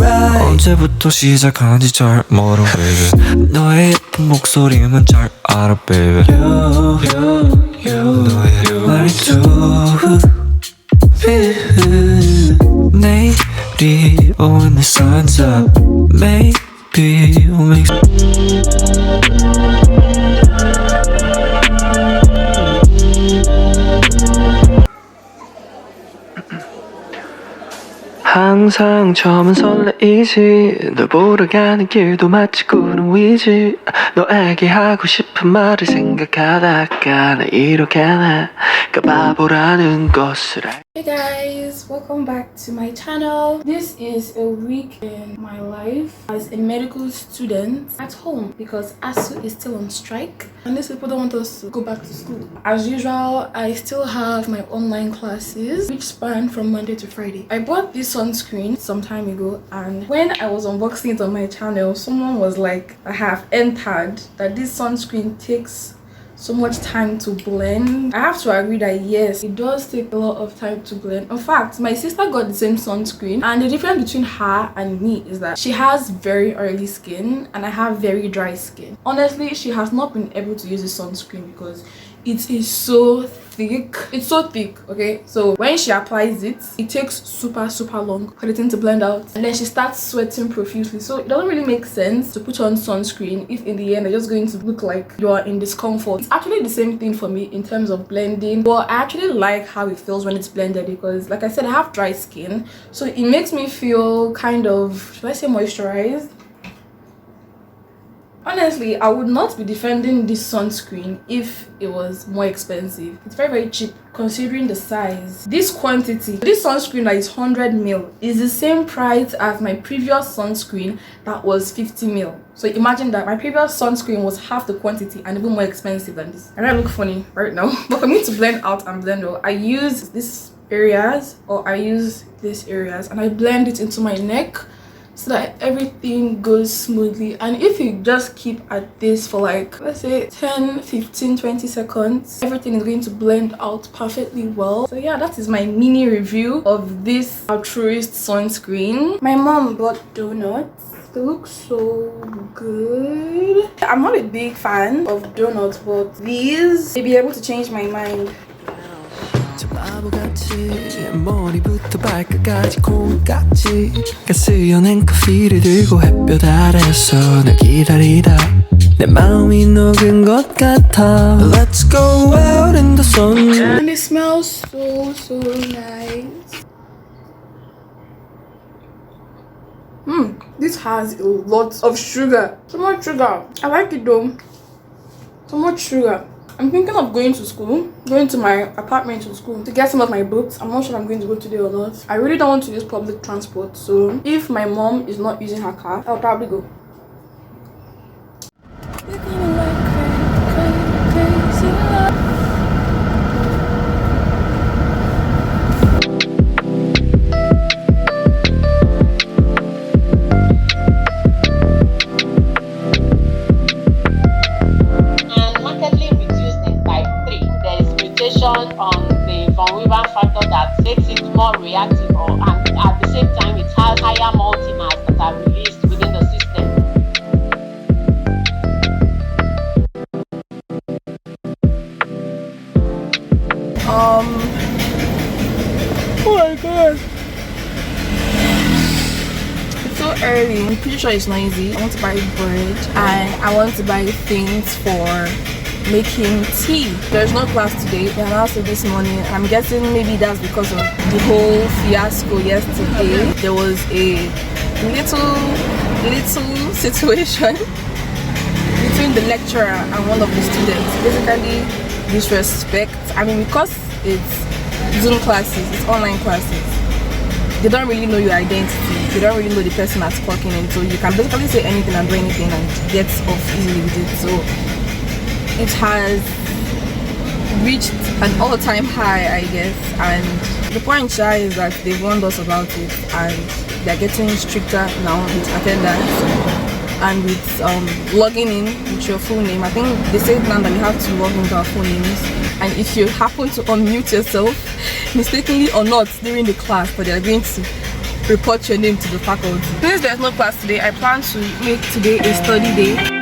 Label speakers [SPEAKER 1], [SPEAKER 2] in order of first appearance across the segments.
[SPEAKER 1] right. 언제부터 시작한지 잘 모르 baby. 너의 예쁜 목소리만 잘 알아 baby. 너의 말투 내일이 when the sun's up maybe we'll make 항상 처음은 설레이지 널 보러 가는 길도 마치 구름 위지 너에게 하고 싶은 말을 생각하다가 나 이렇게 내가 바보라는 것을
[SPEAKER 2] Hey guys, welcome back to my channel. This is a week in my life as a medical student at home because ASUU is still on strike and these people don't want us to go back to school. As usual, I still have my online classes which span from Monday to Friday. I bought this sunscreen some time ago and when I was unboxing it on my channel, someone was like, I have entered that this sunscreen takes so much time to blend. I have to agree that yes, it does take a lot of time to blend. In fact, my sister got the same sunscreen and the difference between her and me is that she has very oily skin and I have very dry skin. Honestly, she has not been able to use the sunscreen because it is so thick. It's so thick, okay? So when she applies it, it takes super long for the thing to blend out and then she starts sweating profusely. So it doesn't really make sense to put on sunscreen if in the end you're just going to look like you're in discomfort. It's actually the same thing for me in terms of blending, but I actually like how it feels when it's blended because like I said, I have dry skin, so it makes me feel kind of, should I say moisturized? Honestly, I would not be defending this sunscreen if it was more expensive. It's very cheap considering the size. This quantity, this sunscreen that is 100ml is the same price as my previous sunscreen that was 50ml. So imagine that my previous sunscreen was half the quantity and even more expensive than this. And I look funny right now. But for me to blend out and blend out, I use these areas or I use these areas and I blend it into my neck so that everything goes smoothly. And if you just keep at this for like, let's say 10, 15, 20 seconds, everything is going to blend out perfectly well. So yeah, that is my mini review of this altruist sunscreen. My mom bought donuts. They look so good. I'm not a big fan of donuts, but these may be able to change my mind.
[SPEAKER 1] 머리부터 발끝까지 콩깍지 가스연한 커피를 들고 햇볕 아래서 날 기다리다 내 마음이 녹은 것 같아 Let's go out in the sun
[SPEAKER 2] And it smells so nice. This has a lot of sugar. So much sugar. I like it though. So much sugar. I'm thinking of going to school, going to my apartment to school to get some of my books. I'm not sure I'm going to go today or not. I really don't want to use public transport, so if my mom is not using her car, I'll probably go.
[SPEAKER 3] On the von Wieber factor that makes it more reactive and at the same time it has higher multimass that are released within the system.
[SPEAKER 2] Oh my god, it's so early. I'm pretty sure it's noisy. I want to buy bread and I want to buy things for making tea. There's no class today. They announced it this morning. I'm guessing maybe that's because of the whole fiasco yesterday. There was a little situation between the lecturer and one of the students. Basically disrespect. I mean, because it's Zoom classes, it's online classes, they don't really know your identity. They don't really know the person that's clocking in. So you can basically say anything and do anything and get off easily with it. So it has reached an all-time high, I guess, and the point is that they've warned us about it and they're getting stricter now with attendance and with logging in with your full name. I think they said now that you have to log into our full names, and if you happen to unmute yourself mistakenly or not during the class, but they're going to report your name to the faculty. Since there's no class today, I plan to make today a study day.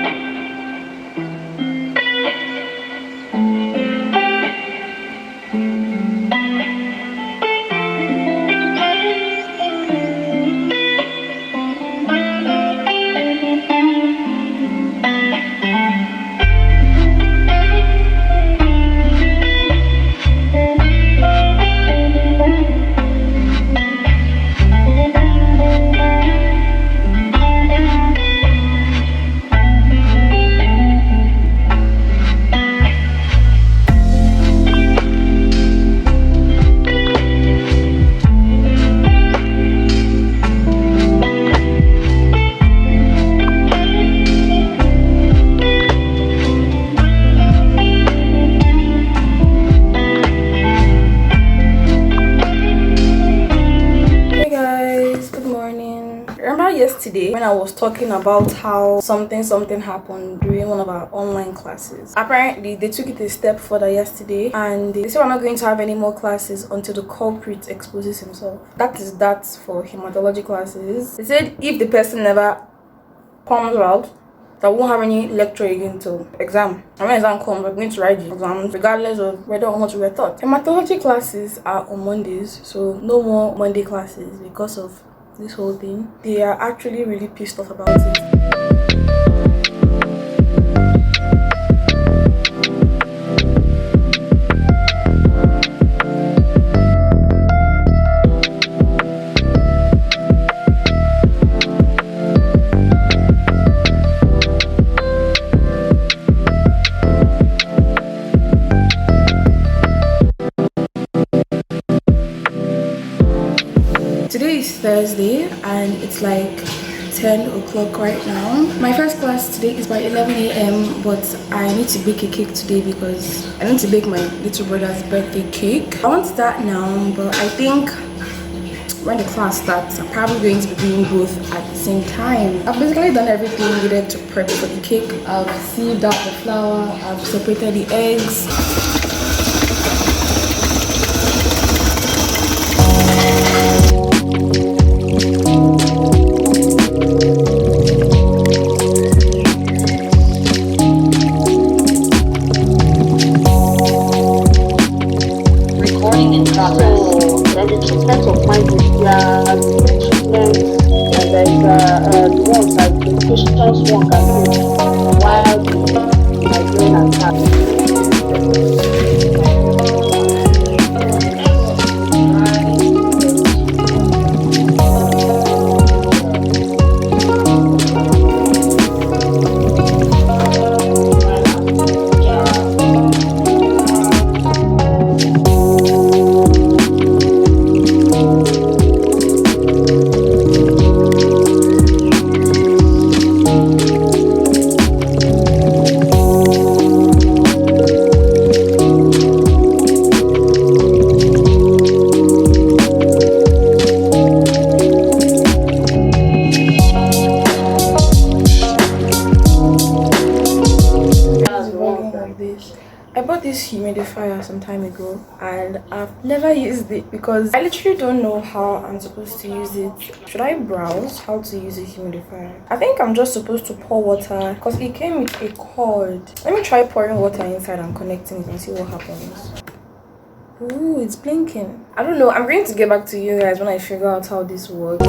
[SPEAKER 2] Yesterday when I was talking about how something happened during one of our online classes, apparently they took it a step further yesterday and they said we're not going to have any more classes until the culprit exposes himself. That is that for hematology classes. They said if the person never comes out, that won't have any lecture again till exam. And when exam comes, we're going to write the exams regardless of whether or not we were taught. Hematology classes are on Mondays, so no more Monday classes because of this whole thing. They are actually really pissed off about it. Today is Thursday and it's like 10 o'clock right now. My first class today is by 11 a.m. but I need to bake a cake today because I need to bake my little brother's birthday cake. I want to start now, but I think when the class starts I'm probably going to be doing both at the same time. I've basically done everything needed to prep for the cake. I've sieved out the flour, I've separated the eggs. I bought this humidifier some time ago and I've never used it because I literally don't know how I'm supposed to use it. Should I browse how to use a humidifier? I think I'm just supposed to pour water because it came with a cord. Let me try pouring water inside and connecting it and see what happens. Ooh, it's blinking. I don't know. I'm going to get back to you guys when I figure out how this works.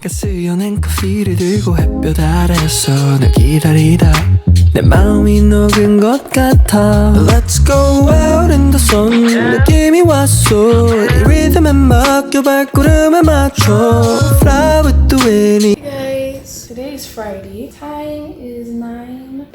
[SPEAKER 1] 가스연한 커피를 들고 햇볕 아래서 널 기다리다 내 마음이 녹은 것 같아. Let's go out in the sun. 느낌이 왔어. 이 리듬에 맡겨 발걸음에 맞춰. Fly with the wind.
[SPEAKER 2] Hey guys, today is Friday. Time is 9.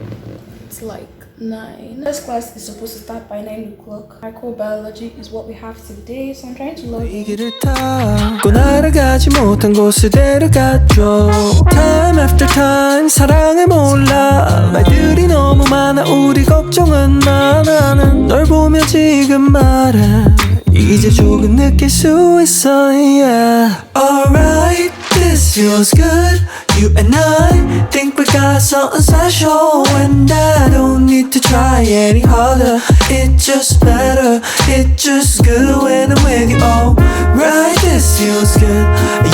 [SPEAKER 2] It's like 9. First class is supposed to start by 9 o'clock. Microbiology is what we have today, so I'm trying to log
[SPEAKER 1] 이
[SPEAKER 2] in.
[SPEAKER 1] 길을 타고 날아가지 못한 곳에 데려갔죠. Time after time 사랑을 몰라. 말들이 너무 많아 우리 걱정은 많아. 널 보며 지금 말해. 이제 조금 느낄 수 있어 yeah. Alright, this feels good. You and I think we got something special. And I don't need to try any harder. It's just better, it's just good when I'm with you. Alright, this feels good.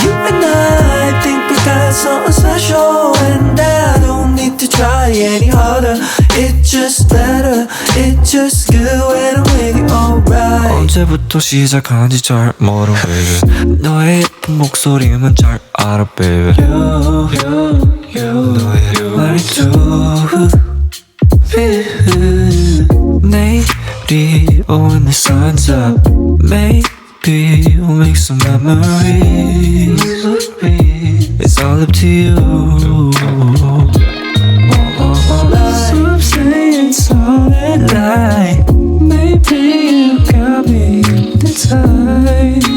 [SPEAKER 1] You and I think we got something special. And I don't need to try any harder. It's just better, it's just good when I'm with you. Alright.
[SPEAKER 4] 언제부터 시작한지 잘 몰라 baby. 너의 예쁜 목소리만 잘 알아 baby. 너의 말투 내일이 when the sun's up. Maybe we'll make some memories. It's all up to you. Some say it's all at night. Maybe you got me hypnotized.